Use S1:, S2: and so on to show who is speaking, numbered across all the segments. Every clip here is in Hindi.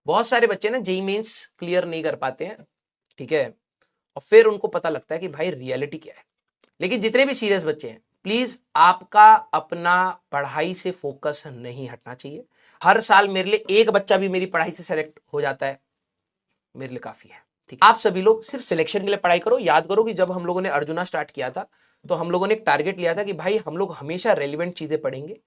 S1: बहुत सारे बच्चे ना जेईई मेंस क्लियर नहीं कर पाते हैं, ठीक है, और फिर उनको पता लगता है कि भाई रियलिटी क्या है। लेकिन जितने भी सीरियस बच्चे हैं, प्लीज आपका अपना पढ़ाई से फोकस नहीं हटना चाहिए। हर साल मेरे लिए एक बच्चा भी मेरी पढ़ाई से सेलेक्ट हो जाता है, मेरे लिए काफी है। ठीक, आप सभी लोग सिर्फ सिलेक्शन के लिए पढ़ाई करो। याद करो कि जब हम लोगों ने अर्जुना स्टार्ट किया था तो हम लोगों ने एक टारगेट लिया था कि भाई हम लोग हमेशा रेलिवेंट चीजें पढ़ेंगे,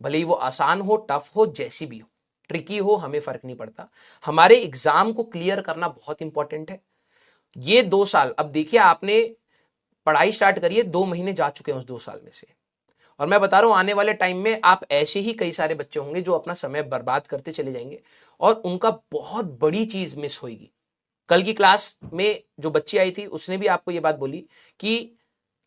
S1: भले ही वो आसान हो, टफ हो, जैसी भी हो, ट्रिकी हो, हमें फर्क नहीं पड़ता। हमारे एग्जाम को क्लियर करना बहुत इंपॉर्टेंट है। ये 2 साल, अब देखिए आपने पढ़ाई स्टार्ट करी है, 2 महीने जा चुके हैं उस 2 साल में से, और मैं बता रहा हूं आने वाले टाइम में आप ऐसे ही कई सारे बच्चे होंगे जो अपना समय बर्बाद करते चले जाएंगे और उनका बहुत बड़ी चीज मिस होगी। कल की क्लास में जो बच्ची आई थी उसने भी आपको ये बात बोली कि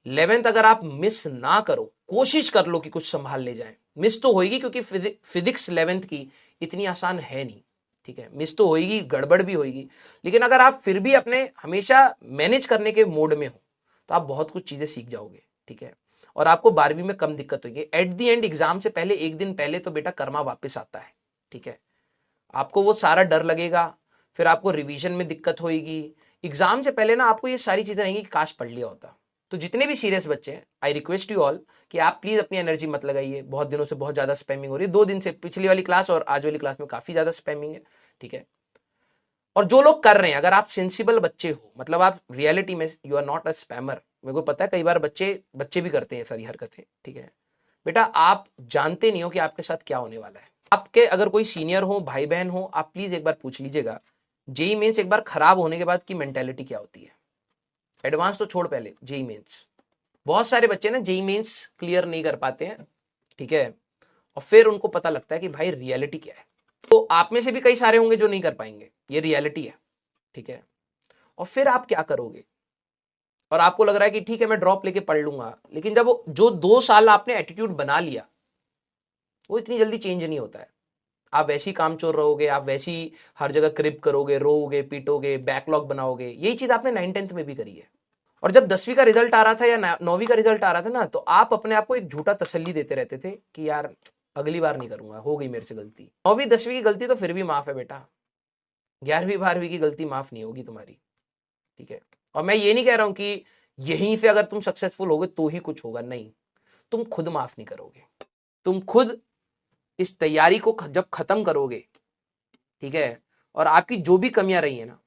S1: 11th अगर आप मिस ना करो, कोशिश कर लो कि कुछ संभाल ले जाए। मिस तो होगी क्योंकि फिजिक्स 11th की इतनी आसान है नहीं, ठीक है, मिस तो होगी, गड़बड़ भी होगी, लेकिन अगर आप फिर भी अपने हमेशा मैनेज करने के मोड में हो तो आप बहुत कुछ चीजें सीख जाओगे, ठीक है, और आपको 12वीं में कम दिक्कत होगी। एट दी एंड एग्जाम से पहले एक दिन पहले तो बेटा कर्मा वापस आता है, ठीक है, आपको वो सारा डर लगेगा, फिर आपको रिवीजन में दिक्कत होगी। एग्जाम से पहले ना आपको ये सारी चीजें रहेंगी कि काश पढ़ लिया होता। तो जितने भी सीरियस बच्चे हैं, आई रिक्वेस्ट यू ऑल कि आप प्लीज अपनी एनर्जी मत लगाइए। बहुत दिनों से बहुत ज्यादा स्पैमिंग हो रही है, 2 दिन से, पिछली वाली क्लास और आज वाली क्लास में काफी ज्यादा स्पैमिंग है, ठीक है। और जो लोग कर रहे हैं, अगर आप सेंसिबल बच्चे हो, मतलब आप रियलिटी में you are not a spammer, मेरे को पता है कई बार बच्चे भी करते हैं सारी हरकतें, ठीक है, बेटा आप जानते नहीं हो कि आपके साथ क्या होने वाला है। आपके अगर कोई सीनियर हो, भाई बहन हो, आप प्लीज एक बार पूछ लीजिएगा जेई मेंस एक बार खराब होने के बाद की मेंटेलिटी क्या होती है। एडवांस तो छोड़, पहले जेई मेंस। बहुत सारे बच्चे ना जेई मेंस क्लियर नहीं कर पाते हैं, ठीक है, और फिर उनको पता लगता है कि भाई रियलिटी क्या है। तो आप में से भी कई सारे होंगे जो नहीं कर पाएंगे, ये रियलिटी है, ठीक है, और फिर आप क्या करोगे। और आपको लग रहा है कि ठीक है मैं ड्रॉप लेके पढ़ लूंगा, लेकिन जब जो 2 साल आपने एटीट्यूड बना लिया वो इतनी जल्दी चेंज नहीं होता है। आप वैसी कामचोर रहोगे, आप वैसी हर जगह क्रिप करोगे, रोओगे, पीटोगे, बैकलॉग बनाओगे। यही चीज आपने 9th-10th में भी करी है। और जब 10वीं का रिजल्ट आ रहा था या 9वीं का रिजल्ट आ रहा था ना, तो आप अपने आप को एक झूठा तसल्ली देते रहते थे कि यार अगली बार नहीं करूंगा, हो गई मेरे से गलती। 9वीं 10वीं की गलती तो फिर भी माफ है बेटा, 11वीं 12वीं की गलती माफ नहीं होगी तुम्हारी, ठीक है। और मैं ये नहीं कह रहा हूं कि यहीं से अगर तुम सक्सेसफुल होगे तो ही कुछ होगा, नहीं, तुम खुद माफ नहीं करोगे। तुम खुद इस तैयारी को जब खत्म करोगे, ठीक है, और आपकी जो भी कमियां रही है ना,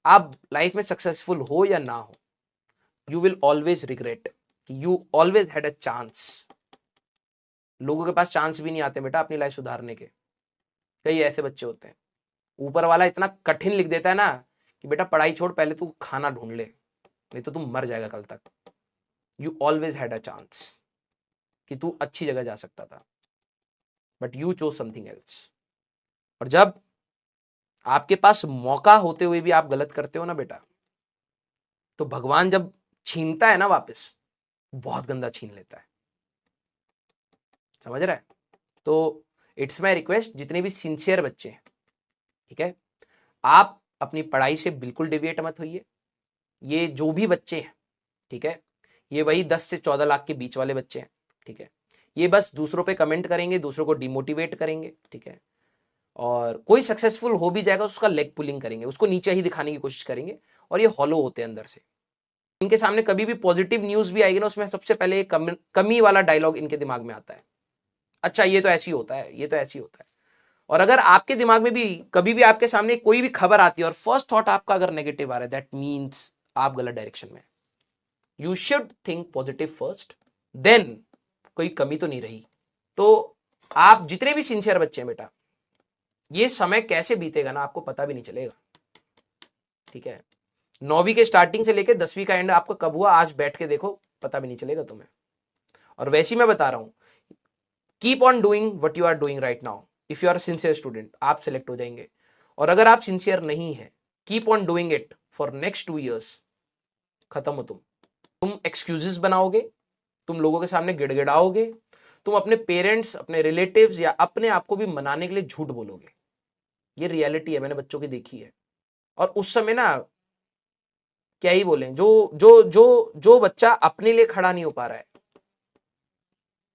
S1: आप लाइफ में सक्सेसफुल हो या ना हो, यू विल ऑलवेज रिग्रेट कि you always had a chance. लोगों के पास चांस भी नहीं आते बेटा अपनी लाइफ सुधारने के। कई ऐसे बच्चे होते हैं, ऊपर वाला इतना कठिन लिख देता है ना कि बेटा पढ़ाई छोड़, पहले तू खाना ढूंढ ले, नहीं तो तू मर जाएगा कल तक। You always had a chance कि तू अच्छी जगह जा सकता था, but you chose something else. और जब आपके पास मौका होते हुए भी आप गलत करते हो ना बेटा, तो भगवान जब छीनता है ना वापस, बहुत गंदा छीन लेता है, समझ रहा है। तो इट्स माई रिक्वेस्ट, जितने भी सिंसियर बच्चे हैं, ठीक है, आप अपनी पढ़ाई से बिल्कुल डिविएट मत होइए। ये जो भी बच्चे हैं, ठीक है, ये वही 10 से 14 लाख के बीच वाले बच्चे हैं, ठीक है, ये बस दूसरों पे कमेंट करेंगे, दूसरों को डिमोटिवेट करेंगे, ठीक है, और कोई सक्सेसफुल हो भी जाएगा उसका लेग पुलिंग करेंगे, उसको नीचे ही दिखाने की कोशिश करेंगे, और ये हॉलो होते हैं अंदर से। इनके सामने कभी भी पॉजिटिव न्यूज भी आएगी ना, उसमें सबसे पहले कमी वाला डायलॉग इनके दिमाग में आता है, अच्छा ये तो ऐसी होता है, ये तो ऐसी होता है। और अगर आपके दिमाग में भी कभी भी आपके सामने कोई भी खबर आती है और फर्स्ट थॉट आपका अगर नेगेटिव आ रहा है, दैट मीन्स आप गलत डायरेक्शन में। You should think positive first, then कोई कमी तो नहीं रही। तो आप जितने भी सिंसियर बच्चे हैं बेटा, ये समय कैसे बीतेगा ना आपको पता भी नहीं चलेगा, ठीक है। 9वीं के स्टार्टिंग से लेकर 10वीं का एंड आपको कब हुआ, आज बैठ के देखो, पता भी नहीं चलेगा तुम्हें। और वैसे ही मैं बता रहा हूं, keep on doing what you are doing right now. If you are sincere student, आप सिलेक्ट हो जाएंगे। और अगर आप सिंसियर नहीं है, keep on doing it for next 2 years, खत्म हो तुम एक्सक्यूजेस बनाओगे, तुम लोगों के सामने गिड़गिड़ाओगे, तुम अपने पेरेंट्स, अपने रिलेटिव्स या अपने आप को भी मनाने के लिए झूठ बोलोगे। ये रियलिटी है, मैंने बच्चों की देखी है। और उस समय ना क्या ही बोले, जो जो जो जो बच्चा अपने लिए खड़ा नहीं हो पा रहा है,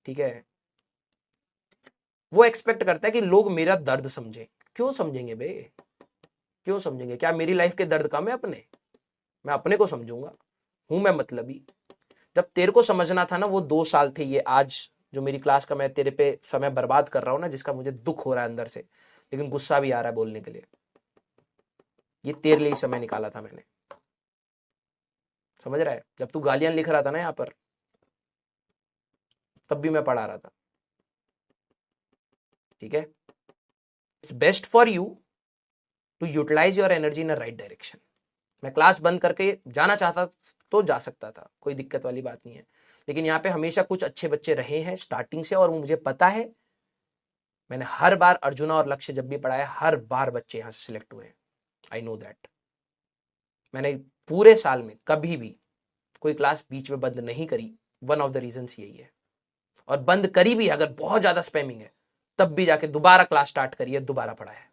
S1: ठीक है, वो एक्सपेक्ट करता है कि लोग मेरा दर्द समझे, क्यों समझेंगे बे, क्यों समझेंगे? क्या मेरी लाइफ के दर्द कम है अपने? मैं अपने को समझूंगा, हूं मैं मतलबी। जब तेरे को समझना था ना, वो 2 साल थे, ये आज जो मेरी क्लास का मैं तेरे पे समय बर्बाद कर रहा हूं ना, जिसका मुझे दुख हो रहा है अंदर से, लेकिन गुस्सा भी आ रहा है बोलने के लिए, ये तेरे लिए ही समय निकाला था मैंने। समझ रहा है? जब तू गालियां लिख रहा था ना यहाँ पर, तब भी मैं पढ़ा रहा था। ठीक है? It's best for you to utilise your energy in a right direction. मैं क्लास बंद करके जाना चाहता तो जा सकता था, कोई दिक्कत वाली बात नहीं है, लेकिन यहाँ पे हमेशा कुछ अच्छे बच्चे रहे हैं स्टार्टिंग से, और वो मुझे पता है। मैंने हर बार अर्जुना और लक्ष्य जब भी पढ़ाया, हर बार बच्चे यहाँ से सिलेक्ट हुए हैं। I know that. मैंने पूरे साल में कभी भी कोई क्लास बीच में बंद नहीं करी। वन ऑफ द रीजंस यही है। और बंद करी भी अगर बहुत ज्यादा स्पैमिंग है, तब भी जाके दोबारा क्लास स्टार्ट करिए, दोबारा पढ़ाया।